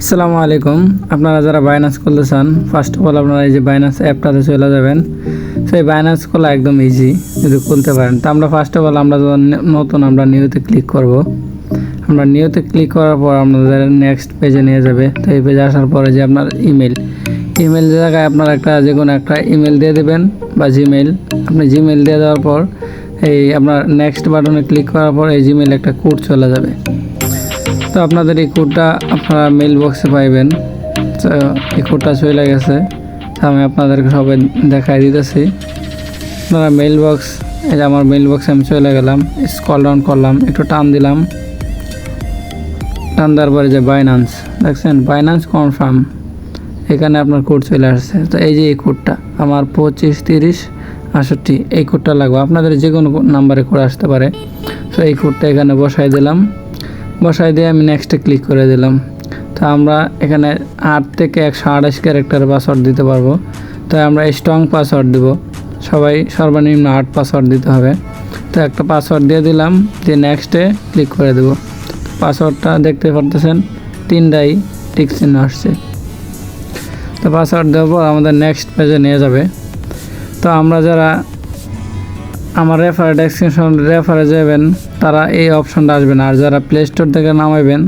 আসসালামু আলাইকুম। আপনারা যারা বাইন্যান্স খুলতে চান, ফার্স্ট অফ অল আপনারা এই যে বাইন্যান্স অ্যাপটাতে চলে যাবেন। সেই বাইন্যান্স খোলা একদম ইজি, যদি খুলতে পারেন। তো আমরা ফার্স্ট অফ অল আমরা যখন নতুন আমরা নিউতে ক্লিক করব। আমরা নিউতে ক্লিক করার পর আমাদের নেক্সট পেজে নিয়ে যাবে। তো এই পেজে আসার পরে যে আপনার ইমেল জায়গায় আপনার একটা যে কোনো একটা ইমেল দিয়ে দেবেন বা জিমেইল। আপনি জিমেইল দিয়ে দেওয়ার পর এই আপনার নেক্সট বাটনে ক্লিক করার পর এই জিমেইল একটা কোড চলে যাবে। তো আপনাদের এই কোডটা আপনারা মেল বক্সে পাইবেন। তো এই কোডটা চলে গেছে, আমি আপনাদেরকে সবাই দেখাই দিতেছি। আপনারা মেল বক্স, এই যে আমার মেল বক্সে আমি চলে গেলাম, স্ক্রল ডাউন করলাম, একটু টান দিলাম। টান দেওয়ার পরে যে বাইন্যান্স দেখছেন, বাইন্যান্স কনফার্ম, এখানে আপনার কোড চলে আসছে। তো এই যে এই কোডটা আমার 253068 এই কোডটা লাগবে। আপনাদের যে কোনো নাম্বারে কোড আসতে পারে। তো এই কোডটা এখানে বসাই দিলাম। বসাই দিয়ে আমি নেক্সটে ক্লিক করে দিলাম। তো আমরা এখানে 8 থেকে 128 ক্যারেক্টার পাসওয়ার্ড দিতে পারবো। তো আমরা স্ট্রং পাসওয়ার্ড দেব, সবাই সর্বনিম্ন 8 পাসওয়ার্ড দিতে হবে। তো একটা পাসওয়ার্ড দিয়ে দিলাম, দিয়ে নেক্সটে ক্লিক করে দেব। পাসওয়ার্ডটা দেখতে পারতেছেন 3টাই টিক চিহ্ন আসছে। তো পাসওয়ার্ড দেওয়ার পর আমাদের নেক্সট পেজে নিয়ে যাবে। তো আমরা যারা আমার রেফারে যাবেন তারা এই অপশনটা আসবে না, আর যারা প্লে স্টোর থেকে নামাবেন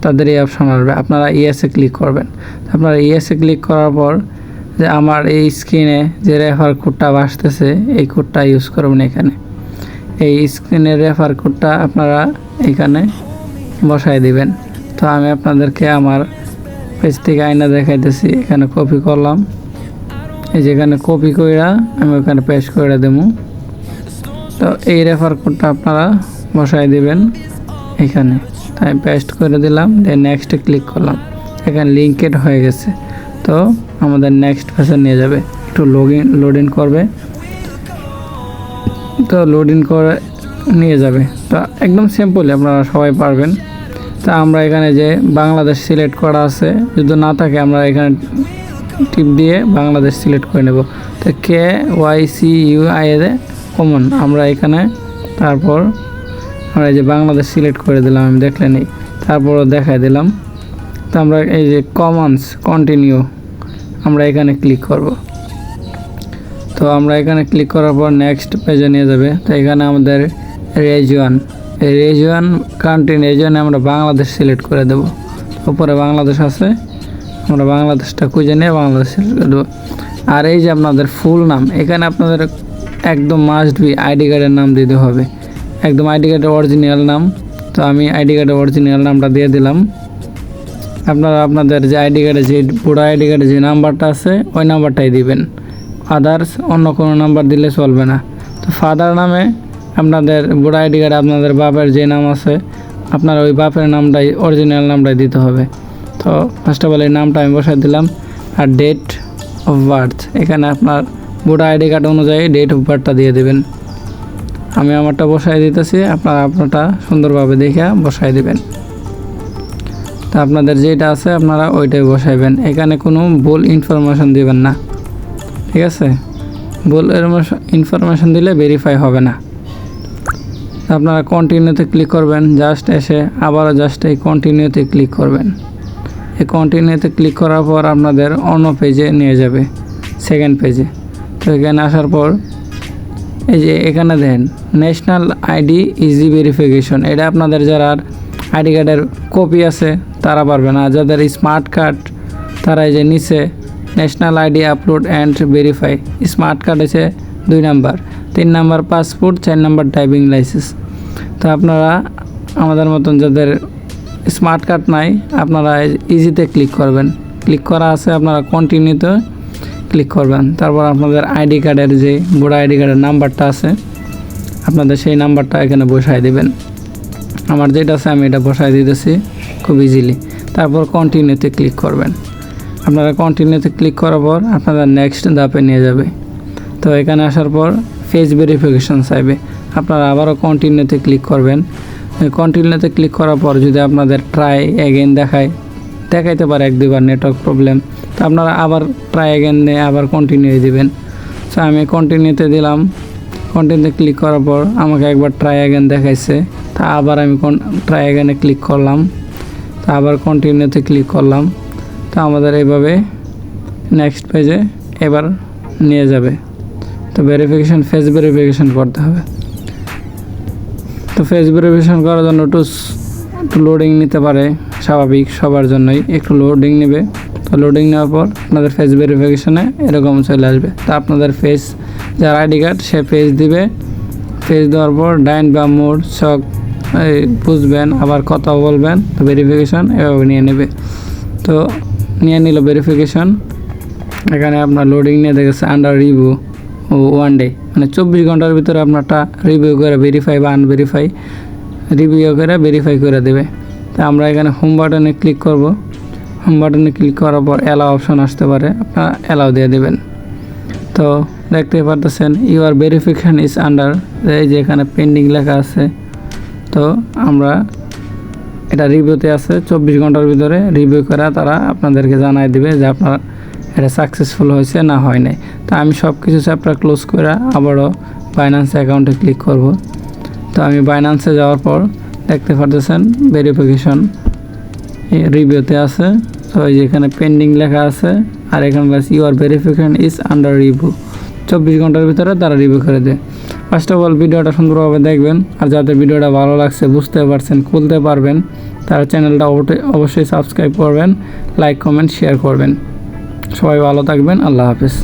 তাদের এই অপশন আসবে। আপনারা ইএসএ ক্লিক করবেন। আপনারা ইএসএ ক্লিক করার পর যে আমার এই স্ক্রিনে যে রেফার কোডটা আসতেছে এই কোডটা ইউজ করবেন। এখানে এই স্ক্রিনের রেফার কোডটা আপনারা এখানে বসাই দিবেন। তো আমি আপনাদেরকে আমার পেজ থেকে আয়না দেখাইতেছি। এখানে কপি করলাম, এই যেখানে কপি কইরা আমি ওখানে পেস্ট করে দেবো। তো এই রেফার কোডটা আপনারা বসাই দিবেন এখানে। আমি পেস্ট করে দিলাম, দিয়ে নেক্সটে ক্লিক করলাম। এখানে লিঙ্কেড হয়ে গেছে। তো আমাদের নেক্সট পেজে নিয়ে যাবে। একটু লোড ইন করবে, তো লোড ইন করে নিয়ে যাবে। তো একদম সিম্পলি আপনারা সবাই পারবেন। তা আমরা এখানে যে বাংলাদেশ সিলেক্ট করা আছে, যদি না থাকে আমরা এখানে টিপ দিয়ে বাংলাদেশ সিলেক্ট করে নেব। তো KYCUI কমন আমরা এখানে, তারপর আমরা এই যে বাংলাদেশ সিলেক্ট করে দিলাম, আমি দেখলেন এই, তারপরও দেখাই দিলাম। তো আমরা এই যে কমন্স কন্টিনিউ আমরা এখানে ক্লিক করব। তো আমরা এখানে ক্লিক করার পর নেক্সট পেজে নিয়ে যাবে। তো এখানে আমাদের রিজিয়ন, এই রিজিয়ন কান্ট্রি, রিজিয়নে আমরা বাংলাদেশ সিলেক্ট করে দেব। উপরে বাংলাদেশ আছে, আমরা বাংলাদেশটা খুঁজে নিয়ে বাংলাদেশ সিলেক্ট করে দেবো। আর এই যে আপনাদের ফুল নাম, এখানে আপনাদের একদম মাস্ট বি আইডি কার্ডের নাম দিতে হবে, একদম আইডি কার্ডের অরিজিনাল নাম। তো আমি আইডি কার্ডের অরিজিনাল নামটা দিয়ে দিলাম। আপনারা আপনাদের যে আইডি কার্ডে যে পুরো আইডি কার্ডে যে নাম্বারটা আছে ওই নাম্বারটাই দিবেন, আদার্স অন্য কোনো নাম্বার দিলে চলবে না। তো ফাদার নামে আপনাদের বুড়ো আইডি কার্ডে আপনাদের বাপের যে নাম আছে আপনার ওই বাপের নামটাই অরিজিনাল নামটাই দিতে হবে। তো ফার্স্ট অফ অল এই নামটা আমি বসাই দিলাম। আর ডেট অফ বার্থ, এখানে আপনার বুড়ো আইডি কার্ড অনুযায়ী ডেট অফ বার্থটা দিয়ে দেবেন। আমি আমারটা বসাই দিতেছি, আপনারা আপনারটা সুন্দরভাবে দেখে বসাই দিবেন। তো আপনাদের যেটা আছে আপনারা ওইটাই বসাইবেন। এখানে কোনো ভুল ইনফরমেশন দিবেন না, ঠিক আছে? ভুল ইনফরমেশন দিলে ভেরিফাই হবে না। আপনারা কন্টিনিউতে ক্লিক করবেন, জাস্ট এসে আবারও জাস্ট এই কন্টিনিউতে ক্লিক করবেন। এই কন্টিনিউতে ক্লিক করার পর আপনাদের অন্য পেজে নিয়ে যাবে, সেকেন্ড পেজে। তো এখানে আসার পর এই যে এখানে দেন ন্যাশনাল আইডি ইজি ভেরিফিকেশন, এটা আপনাদের যারা আইডি কার্ডের কপি আছে তারা পারবে না। যাদের স্মার্ট কার্ড তারা এই যে নিচে national ID upload and verify, smart card আছে 2 number, 3 number passport, 4 number driving licence. তো আপনারা আমাদের মতন যাদের স্মার্ট কার্ড নাই আপনারা ইজিতে ক্লিক করবেন। ক্লিক করা আছে আপনারা কন্টিনিউতে ক্লিক করবেন। তারপর আপনাদের আইডি কার্ডের যে বুড়ো আইডি কার্ডের নাম্বারটা আছে আপনাদের সেই নাম্বারটা এখানে বসাই দিবেন। আমার যেটা আছে আমি এটা বসাই দিতেছি খুব ইজিলি। তারপর কন্টিনিউতে ক্লিক করবেন। আপনারা কন্টিনিউতে ক্লিক করার পর আপনারা নেক্সট ধাপে নিয়ে যাবে। তো এখানে আসার পর ফেস ভেরিফিকেশন চাইবে, আপনারা আবারও কন্টিনিউতে ক্লিক করবেন। কন্টিনিউতে ক্লিক করার পর যদি আপনাদের ট্রাই অ্যাগেন দেখাইতে পারে 1-2বার নেটওয়ার্ক প্রবলেম, তো আপনারা আবার ট্রাই অ্যাগেন নিয়ে আবার কন্টিনিউ দিবেন। সো আমি কন্টিনিউতে দিলাম। কন্টিনিউতে ক্লিক করার পর আমাকে একবার ট্রাই অ্যাগেন দেখাইছে, তা আবার আমি ট্রাই অ্যাগেনে ক্লিক করলাম। তো আবার কন্টিনিউতে ক্লিক করলাম। তো আমাদের এইভাবে নেক্সট পেজে এবার নিয়ে যাবে। তো ভেরিফিকেশান, ফেস ভেরিফিকেশান করতে হবে। তো ফেস ভেরিফিকেশান করার জন্য একটু লোডিং নিতে পারে, স্বাভাবিক, সবার জন্যই একটু লোডিং নেবে। তো লোডিং নেওয়ার পর আপনাদের ফেস ভেরিফিকেশানে এরকম চলে আসবে। তো আপনাদের ফেস, যার আইডি কার্ড সে ফেস দিবে। ফেস দেওয়ার পর ডাইন বা মোড চক বুঝবেন, আবার কথা বলবেন। তো ভেরিফিকেশান এভাবে নিয়ে নেবে। তো নিয়ে নিল ভেরিফিকেশান। এখানে আপনার লোডিং নিয়ে দেখেছে আন্ডার রিভিউ ও 1 ডে, মানে 24 ঘন্টার ভিতরে আপনারটা রিভিউ করে ভেরিফাই বা আনভেরিফাই, রিভিউ করে ভেরিফাই করে দেবে। তো আমরা এখানে হোম বাটনে ক্লিক করব। হোম বাটনে ক্লিক করার পর অ্যালাউ অপশন আসতে পারে, আপনারা অ্যালাউ দিয়ে দেবেন। তো দেখতে পারতেছেন ইউর ভেরিফিকেশান ইজ আন্ডার, এই যে এখানে পেন্ডিং লেখা আছে। তো আমরা এটা রিভিউতে আছে, 24 ঘন্টার ভিতরে রিভিউ করে তারা আপনাদেরকে জানাই দিবে যে আপনার এটা সাকসেসফুল হয়েছে না হয় নাই। তো আমি সব কিছু চ্যাপ্টার ক্লোজ করে আবারও বাইন্যান্স অ্যাকাউন্টে ক্লিক করব। তো আমি বাইন্যান্সে যাওয়ার পর দেখতে পারতেছেন ভেরিফিকেশন রিভিউতে আছে। তো এই যে এখানে পেন্ডিং লেখা আছে, আর এখানে your verification is under review, 24 ঘন্টার ভিতরে তারা রিভিউ করে দেয়। ফার্স্ট অফ অল ভিডিওটা সুন্দরভাবে দেখবেন, আর যাদের ভিডিওটা ভালো লাগছে, বুঝতে পারছেন, খুলতে পারবেন, তারা চ্যানেলটা অবশ্যই সাবস্ক্রাইব করবেন, লাইক কমেন্ট শেয়ার করবেন। সবাই ভালো থাকবেন, আল্লাহ হাফেজ।